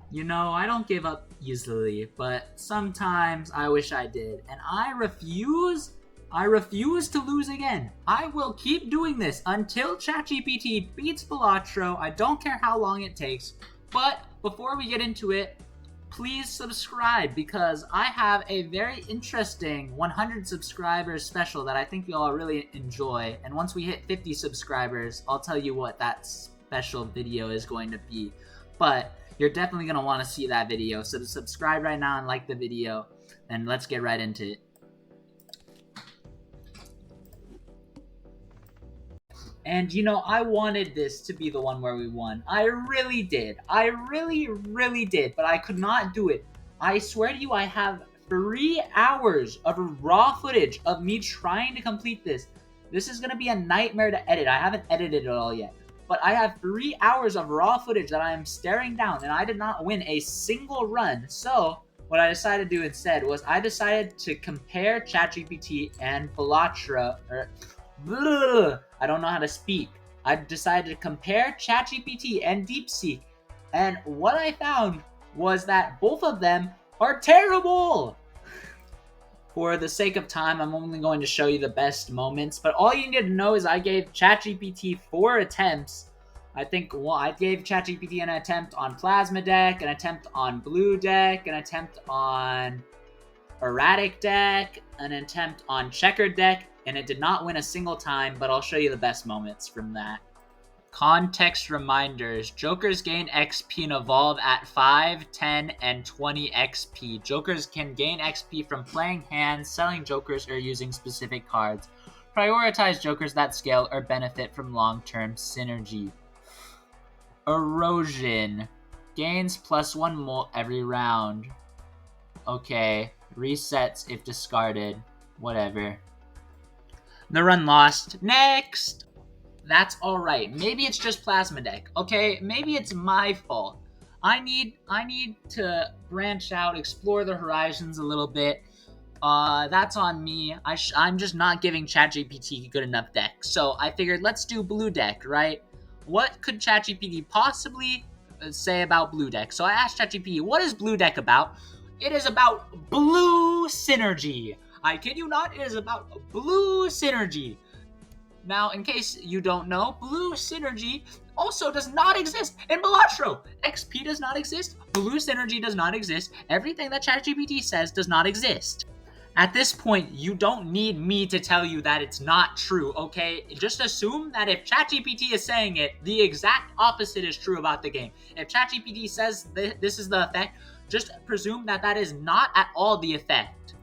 You know, I don't give up easily, but sometimes I wish I did. And I refuse. I refuse to lose again. I will keep doing this until ChatGPT beats Balatro. I don't care how long it takes. But before we get into it, please subscribe because I have a very interesting 100 subscribers special that I think you'll all really enjoy. And once we hit 50 subscribers, I'll tell you what that special video is going to be. But you're definitely going to want to see that video. So subscribe right now and like the video, and let's get right into it. And you know, I wanted this to be the one where we won. I really did. I really did, but I could not do it. I swear to you, I have 3 hours of raw footage of me trying to complete this. This is going to be a nightmare to edit. I haven't edited it all yet. But I have 3 hours of raw footage that I am staring down, and I did not win a single run. So what I decided to do instead was I decided to compare ChatGPT and Balatro, I don't know how to speak. I decided to compare ChatGPT and DeepSeek, and what I found was that both of them are terrible. For the sake of time, I'm only going to show you the best moments, but all you need to know is I gave ChatGPT 4 attempts. I think I gave ChatGPT an attempt on Plasma Deck, an attempt on Blue Deck, an attempt on Erratic Deck, an attempt on Checkered Deck, and it did not win a single time, but I'll show you the best moments from that. Context reminders. Jokers gain XP and evolve at 5, 10, and 20 XP. Jokers can gain XP from playing hands, selling jokers, or using specific cards. Prioritize jokers that scale or benefit from long-term synergy. Erosion. Gains +1 molt every round. Okay. Resets if discarded. Whatever. The run lost. Next! That's alright. Maybe it's just Plasma Deck, okay? Maybe it's my fault. I need to branch out, explore the horizons a little bit. That's on me. I'm just not giving ChatGPT good enough deck. So I figured let's do Blue Deck, right? What could ChatGPT possibly say about Blue Deck? So I asked ChatGPT, what is Blue Deck about? It is about blue synergy. I kid you not, it is about blue synergy. Now, in case you don't know, blue synergy also does not exist in Balatro. XP does not exist. Blue synergy does not exist. Everything that ChatGPT says does not exist. At this point, you don't need me to tell you that it's not true, okay? Just assume that if ChatGPT is saying it, the exact opposite is true about the game. If ChatGPT says this is the effect, just presume that that is not at all the effect.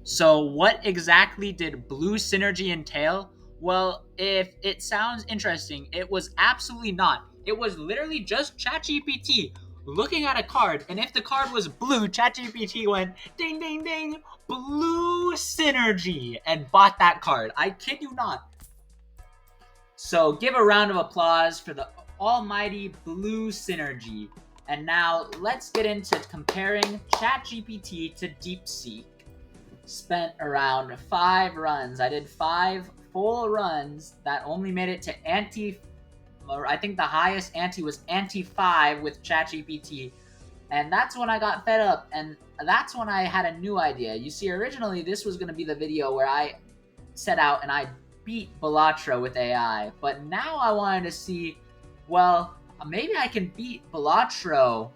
So what exactly did blue synergy entail? Well, if it sounds interesting, it was absolutely not. It was literally just ChatGPT looking at a card, and if the card was blue, ChatGPT went ding ding ding, blue synergy, and bought that card. I kid you not. So give a round of applause for the almighty blue synergy. And now let's get into comparing ChatGPT to DeepSeek. Spent around 5 runs. I did 5 full runs that only made it to I think the highest ante was ante 5 with ChatGPT. And that's when I got fed up, and that's when I had a new idea. You see, originally this was going to be the video where I set out and I beat Balatro with AI. But now I wanted to see, well, maybe I can beat Balatro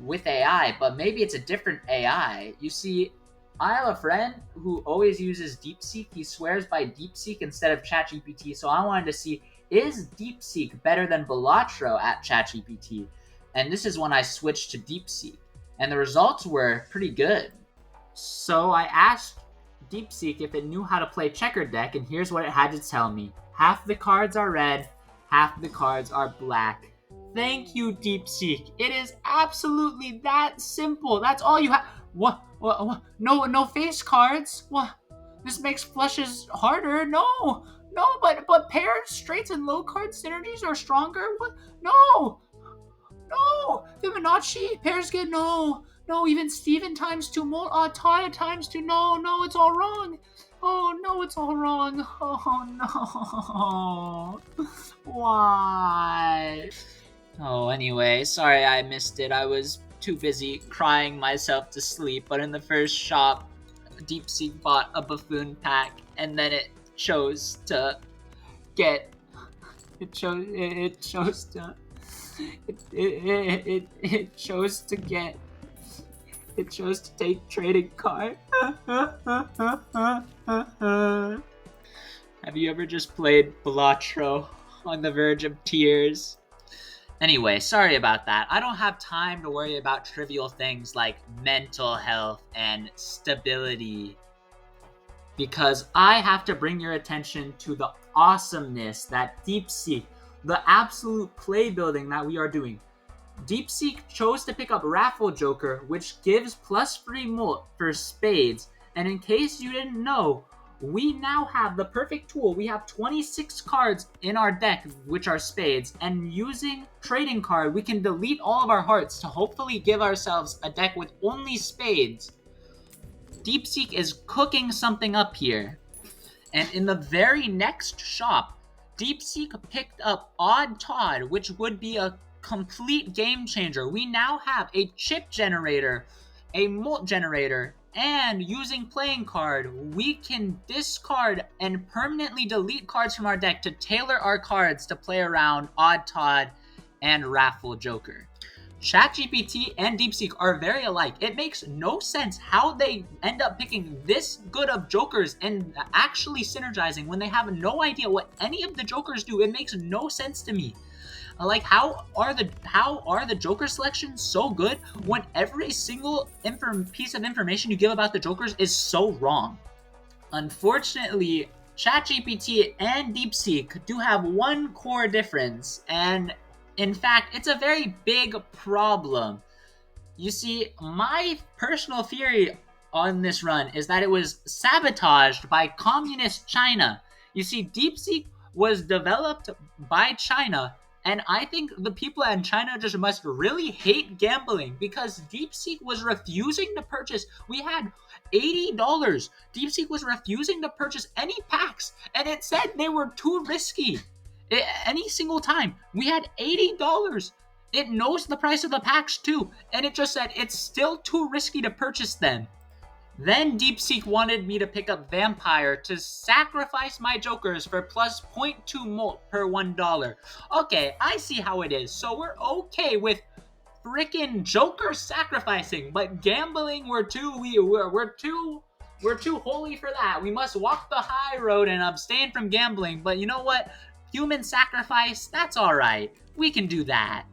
with AI, but maybe it's a different AI. You see, I have a friend who always uses DeepSeek. He swears by DeepSeek instead of ChatGPT. So I wanted to see, is DeepSeek better than Balatro at ChatGPT? And this is when I switched to DeepSeek. And the results were pretty good. So I asked DeepSeek if it knew how to play checkered deck, and here's what it had to tell me. Half the cards are red, half the cards are black. Thank you, DeepSeek. It is absolutely that simple. That's all you have. What? No face cards? What? This makes flushes harder. No, but pairs, straights, and low card synergies are stronger. What? No, Fibonacci pairs get no. Even Steven times 2 more. Taya times 2. No, it's all wrong. Oh no, it's all wrong. Oh no. Why? Oh, anyway, sorry I missed it. I was too busy crying myself to sleep, but in the first shop, DeepSeek bought a buffoon pack, and then it chose to get. It chose to. It chose to get. It chose to take trading card. Have you ever just played Balatro on the verge of tears? Anyway, sorry about that. I don't have time to worry about trivial things like mental health and stability because I have to bring your attention to the awesomeness that DeepSeek, the absolute play building that we are doing. DeepSeek chose to pick up Raffle Joker, which gives plus free mult for spades. And in case you didn't know, we now have the perfect tool. We have 26 cards in our deck, which are spades. And using trading card, we can delete all of our hearts to hopefully give ourselves a deck with only spades. DeepSeek is cooking something up here. And in the very next shop, DeepSeek picked up Odd Todd, which would be a complete game changer. We now have a chip generator, a mult generator, and using playing card, we can discard and permanently delete cards from our deck to tailor our cards to play around Odd Todd and Raffle Joker. ChatGPT and DeepSeek are very alike. It makes no sense how they end up picking this good of jokers and actually synergizing when they have no idea what any of the jokers do. It makes no sense to me. Like, how are the joker selections so good when every single piece of information you give about the jokers is so wrong? Unfortunately, ChatGPT and DeepSeek do have one core difference, and in fact, it's a very big problem. You see, my personal theory on this run is that it was sabotaged by communist China. You see, DeepSeek was developed by China, and I think the people in China just must really hate gambling because DeepSeek was refusing to purchase. We had $80. DeepSeek was refusing to purchase any packs, and it said they were too risky. Any single time. We had $80. It knows the price of the packs too, and it just said it's still too risky to purchase them. Then DeepSeek wanted me to pick up Vampire to sacrifice my jokers for plus 0.2 mult per $1. Okay, I see how it is. So we're okay with freaking joker sacrificing, but gambling we're too holy for that. We must walk the high road and abstain from gambling. But you know what? Human sacrifice, that's all right. We can do that.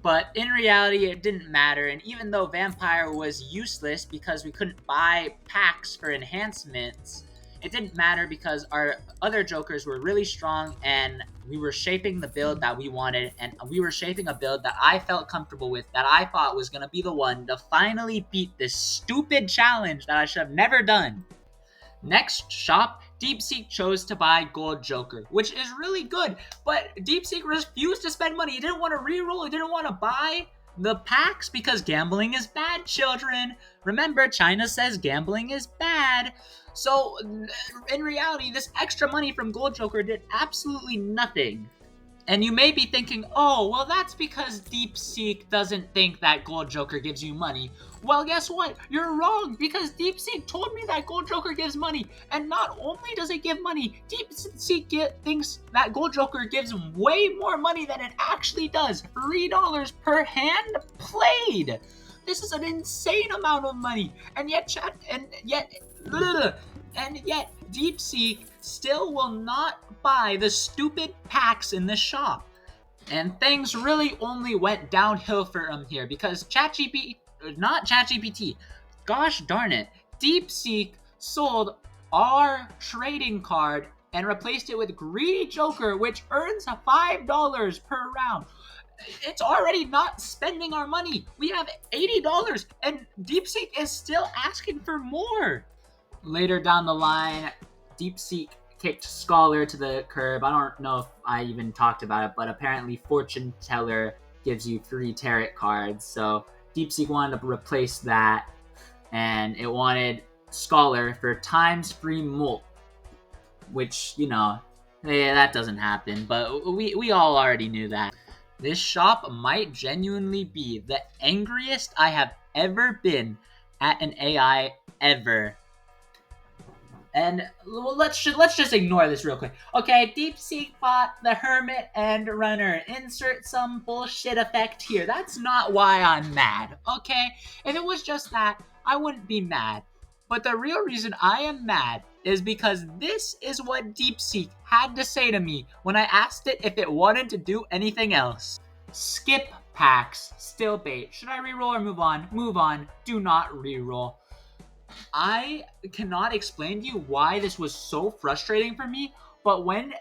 But in reality, it didn't matter, and even though Vampire was useless because we couldn't buy packs for enhancements, it didn't matter because our other jokers were really strong, and we were shaping the build that we wanted, and we were shaping a build that I felt comfortable with, that I thought was going to be the one to finally beat this stupid challenge that I should have never done. Next shop, DeepSeek chose to buy Gold Joker, which is really good, but DeepSeek refused to spend money. He didn't want to reroll, he didn't want to buy the packs because gambling is bad, children. Remember, China says gambling is bad. So, in reality, this extra money from Gold Joker did absolutely nothing. And you may be thinking, oh, well, that's because DeepSeek doesn't think that Gold Joker gives you money. Well, guess what? You're wrong, because DeepSeek told me that Gold Joker gives money. And not only does it give money, DeepSeek thinks that Gold Joker gives way more money than it actually does. $3 per hand played. This is an insane amount of money. And yet DeepSeek still will not buy the stupid packs in the shop. And things really only went downhill for him here because gosh darn it, DeepSeek sold our trading card and replaced it with Greedy Joker, which earns $5 per round. It's already not spending our money. We have $80 and DeepSeek is still asking for more. Later down the line, DeepSeek kicked Scholar to the curb. I don't know if I even talked about it, but apparently Fortune Teller gives you free tarot cards. So DeepSeek wanted to replace that, and it wanted Scholar for times free mult, which, that doesn't happen, but we all already knew that. This shop might genuinely be the angriest I have ever been at an AI ever. And well, let's just ignore this real quick. Okay, DeepSeek bot, the Hermit, and Runner. Insert some bullshit effect here. That's not why I'm mad. Okay, if it was just that, I wouldn't be mad. But the real reason I am mad is because this is what DeepSeek had to say to me when I asked it if it wanted to do anything else. Skip packs, still bait. Should I reroll or move on? Move on. Do not reroll. I cannot explain to you why this was so frustrating for me, but when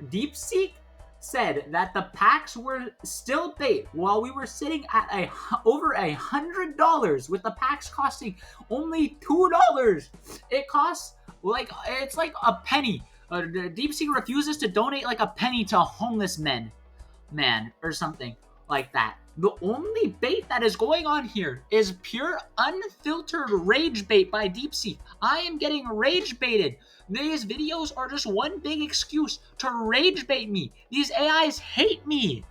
DeepSeek said that the packs were still bait while we were sitting at over $100 with the packs costing only $2, it costs like it's like a penny. DeepSeek refuses to donate like a penny to homeless man or something like that. The only bait that is going on here is pure unfiltered rage bait by DeepSeek. I am getting rage baited. These videos are just one big excuse to rage bait me. These AIs hate me.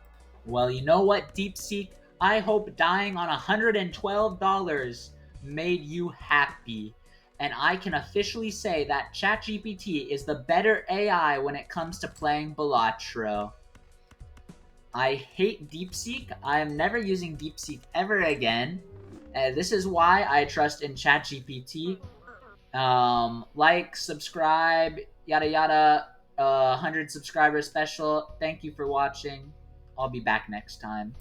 Well, you know what, DeepSeek? I hope dying on $112 made you happy. And I can officially say that ChatGPT is the better AI when it comes to playing Balatro. I hate DeepSeek. I am never using DeepSeek ever again. This is why I trust in ChatGPT. Like, subscribe, yada yada. 100 subscriber special. Thank you for watching. I'll be back next time.